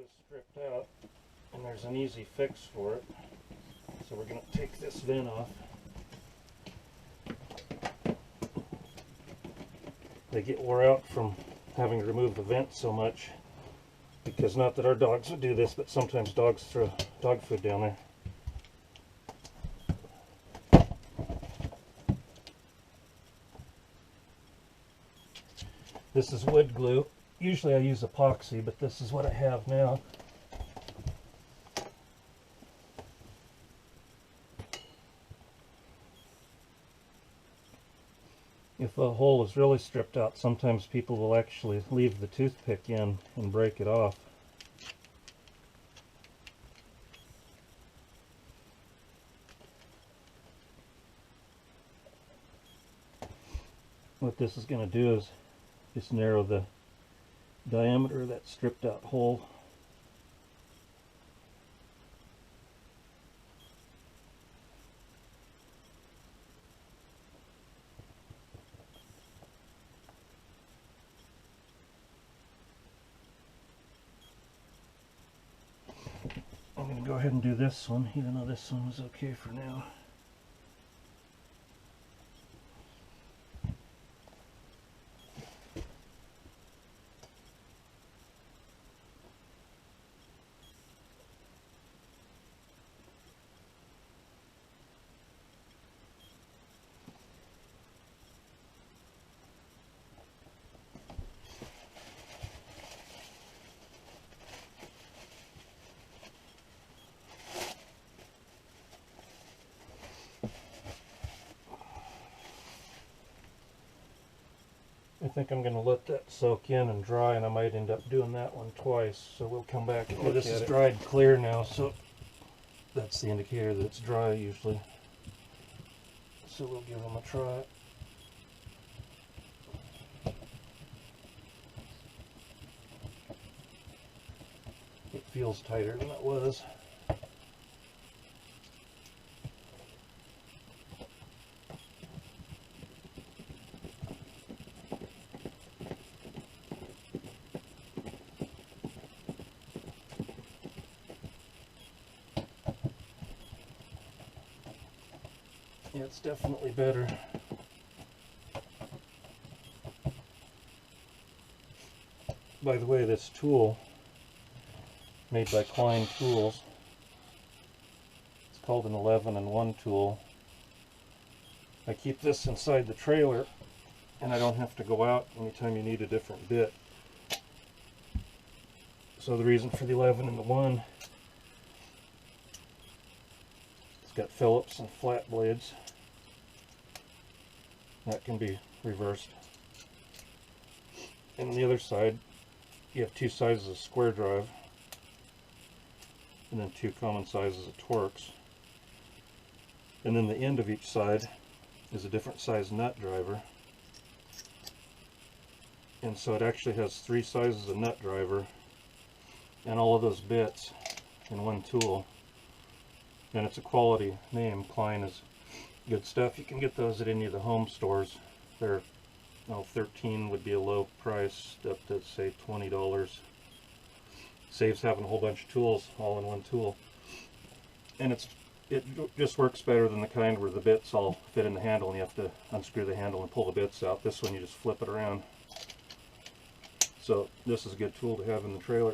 is stripped out, and there's an easy fix for it. So we're going to take this vent off. They get wore out from having to remove the vent so much, because not that our dogs would do this, but sometimes dogs throw dog food down there. This is wood glue. Usually I use epoxy, but this is what I have now. If a hole is really stripped out, sometimes people will actually leave the toothpick in and break it off. What this is going to do is just narrow the diameter of that stripped out hole. I'm going to go ahead and do this one, even though this one was okay for now. I think I'm going to let that soak in and dry, and I might end up doing that one twice, so we'll come back and look at it. This is dried clear now, so that's the indicator that it's dry usually. So we'll give them a try. It feels tighter than it was. Yeah, it's definitely better. By the way, this tool, made by Klein Tools, it's called an 11-in-1 tool. I keep this inside the trailer, and I don't have to go out anytime you need a different bit. So the reason for the 11-in-1, it's got Phillips and flat blades. That can be reversed. And on the other side, you have two sizes of square drive, and then two common sizes of Torx. And then the end of each side is a different size nut driver. And so it actually has three sizes of nut driver and all of those bits in one tool. And it's a quality name. Klein is good stuff. You can get those at any of the home stores. They're, well, $13 would be a low price, up to say $20. Saves having a whole bunch of tools all in one tool. And it just works better than the kind where the bits all fit in the handle and you have to unscrew the handle and pull the bits out. This one you just flip it around. So this is a good tool to have in the trailer.